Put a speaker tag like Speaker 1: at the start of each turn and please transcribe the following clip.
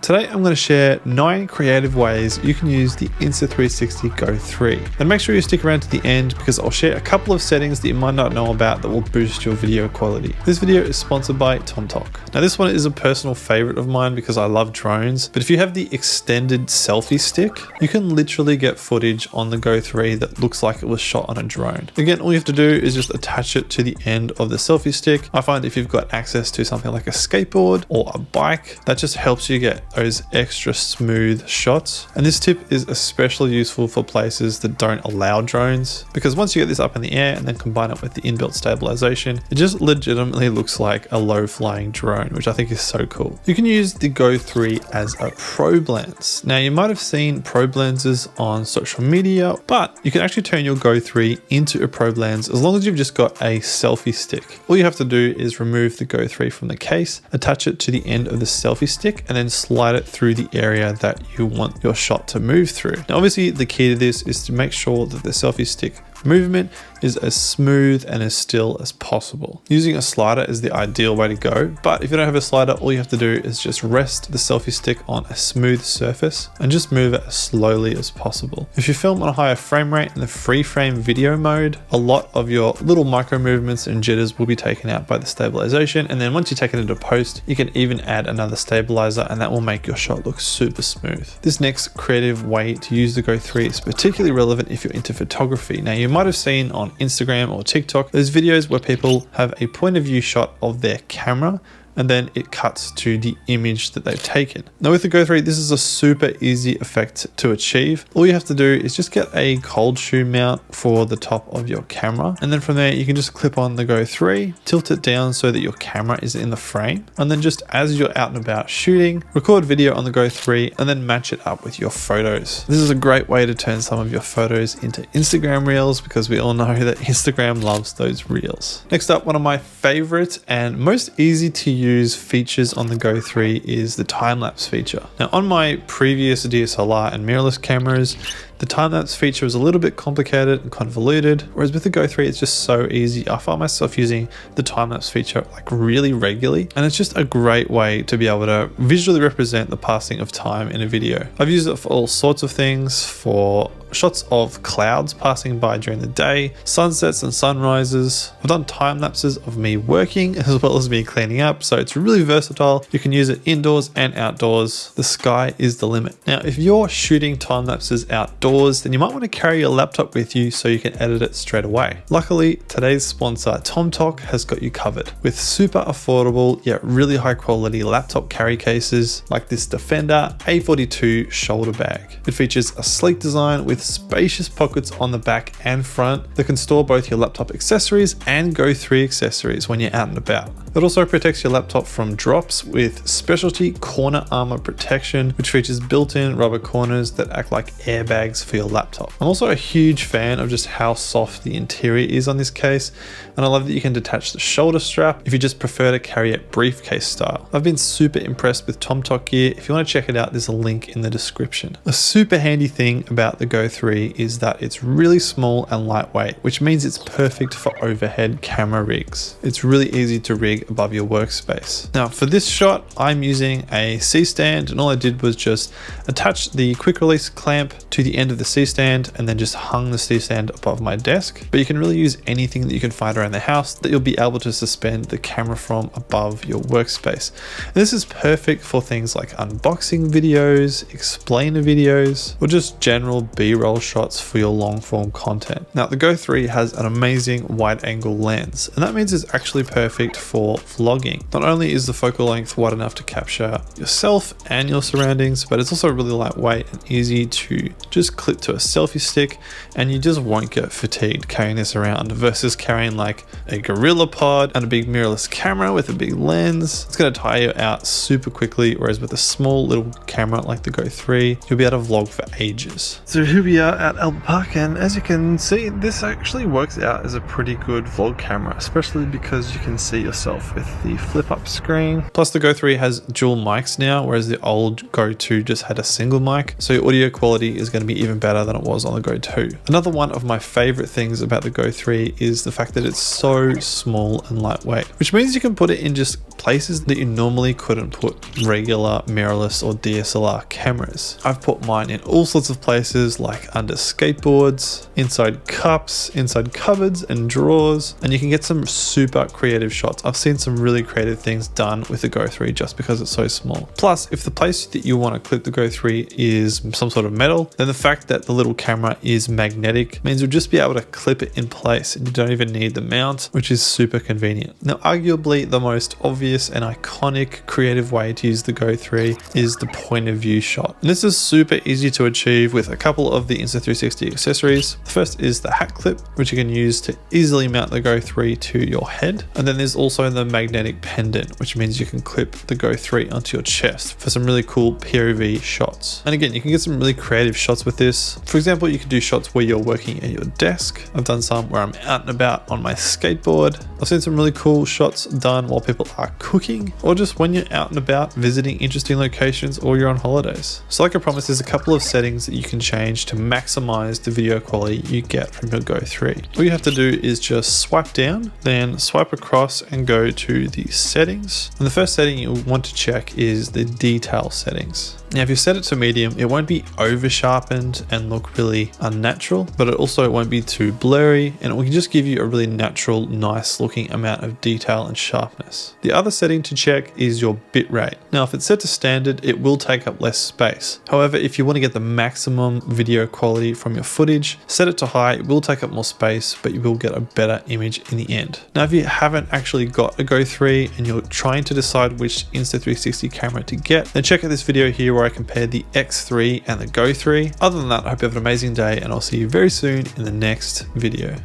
Speaker 1: Today I'm going to share 9 creative ways you can use the Insta360 Go 3. And make sure you stick around to the end because I'll share a couple of settings that you might not know about that will boost your video quality. This video is sponsored by TomTok. Now this one is a personal favorite of mine because I love drones, but if you have the extended selfie stick, you can literally get footage on the Go 3 that looks like it was shot on a drone. Again, all you have to do is just attach it to the end of the selfie stick. I find if you've got access to something like a skateboard or a bike, that just helps you get those extra smooth shots. And this tip is especially useful for places that don't allow drones, because once you get this up in the air and then combine it with the inbuilt stabilization, it just legitimately looks like a low flying drone, which I think is so cool. You can use the Go 3 as a probe lens. Now you might have seen probe lenses on social media, but you can actually turn your Go 3 into a probe lens as long as you've just got a selfie stick. All you have to do is remove the Go 3 from the case, attach it to the end of the selfie stick, and then slide it through the area that you want your shot to move through. Now obviously the key to this is to make sure that the selfie stick movement is as smooth and as still as possible. Using a slider is the ideal way to go, but if you don't have a slider, all you have to do is just rest the selfie stick on a smooth surface and just move it as slowly as possible. If you film on a higher frame rate in the free frame video mode, a lot of your little micro movements and jitters will be taken out by the stabilization, and then once you take it into post, you can even add another stabilizer and that will make your shot look super smooth. This next creative way to use the Go 3 is particularly relevant if you're into photography. Now you might have seen on Instagram or TikTok those videos where people have a point of view shot of their camera and then it cuts to the image that they've taken. Now with the Go 3, this is a super easy effect to achieve. All you have to do is just get a cold shoe mount for the top of your camera. And then from there, you can just clip on the Go 3, tilt it down so that your camera is in the frame. And then just as you're out and about shooting, record video on the Go 3 and then match it up with your photos. This is a great way to turn some of your photos into Instagram reels because we all know that Instagram loves those reels. Next up, one of my favorite and most easy to use features on the Go 3 is the time-lapse feature. Now on my previous DSLR and mirrorless cameras, the time-lapse feature was a little bit complicated and convoluted, whereas with the Go 3 it's just so easy. I find myself using the time-lapse feature like really regularly, and it's just a great way to be able to visually represent the passing of time in a video. I've used it for all sorts of things, for shots of clouds passing by during the day, sunsets and sunrises. I've done time lapses of me working as well as me cleaning up, so it's really versatile. You can use it indoors and outdoors. The sky is the limit. Now if you're shooting time lapses outdoors, then you might want to carry your laptop with you so you can edit it straight away. Luckily, today's sponsor TomTok has got you covered with super affordable yet really high quality laptop carry cases like this Defender A42 shoulder bag. It features a sleek design with spacious pockets on the back and front that can store both your laptop accessories and Go 3 accessories when you're out and about. It also protects your laptop from drops with specialty corner armor protection, which features built-in rubber corners that act like airbags for your laptop. I'm also a huge fan of just how soft the interior is on this case, and I love that you can detach the shoulder strap if you just prefer to carry it briefcase style. I've been super impressed with TomTok gear. If you want to check it out, there's a link in the description. A super handy thing about the Go 3 is that it's really small and lightweight, which means it's perfect for overhead camera rigs. It's really easy to rig above your workspace. Now for this shot, I'm using a C-stand, and all I did was just attach the quick release clamp to the end of the C-stand and then just hung the C-stand above my desk. But you can really use anything that you can find around the house that you'll be able to suspend the camera from above your workspace. And this is perfect for things like unboxing videos, explainer videos, or just general B-roll shots for your long form content. Now the Go 3 has an amazing wide angle lens, and that means it's actually perfect for vlogging. Not only is the focal length wide enough to capture yourself and your surroundings, but it's also really lightweight and easy to just clip to a selfie stick, and you just won't get fatigued carrying this around versus carrying like a gorilla pod and a big mirrorless camera with a big lens. It's going to tire you out super quickly, whereas with a small little camera like the Go 3, you'll be able to vlog for ages. So here we are at Albert Park, and as you can see, this actually works out as a pretty good vlog camera, especially because you can see yourself itself with the flip up screen. Plus the Go 3 has dual mics now, whereas the old Go 2 just had a single mic. So your audio quality is going to be even better than it was on the Go 2. Another one of my favorite things about the Go 3 is the fact that it's so small and lightweight, which means you can put it in just places that you normally couldn't put regular mirrorless or DSLR cameras. I've put mine in all sorts of places, like under skateboards, inside cups, inside cupboards and drawers, and you can get some super creative shots. I've seen some really creative things done with the Go 3 just because it's so small. Plus, if the place that you want to clip the Go 3 is some sort of metal, then the fact that the little camera is magnetic means you'll just be able to clip it in place and you don't even need the mount, which is super convenient. Now, arguably the most obvious and iconic creative way to use the Go 3 is the point of view shot. And this is super easy to achieve with a couple of the Insta360 accessories. The first is the hat clip, which you can use to easily mount the Go 3 to your head. And then there's also the magnetic pendant, which means you can clip the Go 3 onto your chest for some really cool POV shots. And again, you can get some really creative shots with this. For example, you can do shots where you're working at your desk. I've done some where I'm out and about on my skateboard. I've seen some really cool shots done while people are cooking, or just when you're out and about visiting interesting locations or you're on holidays. So like I promised, there's a couple of settings that you can change to maximize the video quality you get from your Go 3. All you have to do is just swipe down, then swipe across and go to the settings. And the first setting you want to check is the detail settings. Now, if you set it to medium, it won't be over sharpened and look really unnatural, but it also won't be too blurry, and it will just give you a really natural, nice looking amount of detail and sharpness. The other setting to check is your bitrate. Now, if it's set to standard, it will take up less space. However, if you want to get the maximum video quality from your footage, set it to high. It will take up more space, but you will get a better image in the end. Now, if you haven't actually got a Go 3 and you're trying to decide which Insta360 camera to get, then check out this video here where I compared the X3 and the Go 3. Other than that, I hope you have an amazing day, and I'll see you very soon in the next video.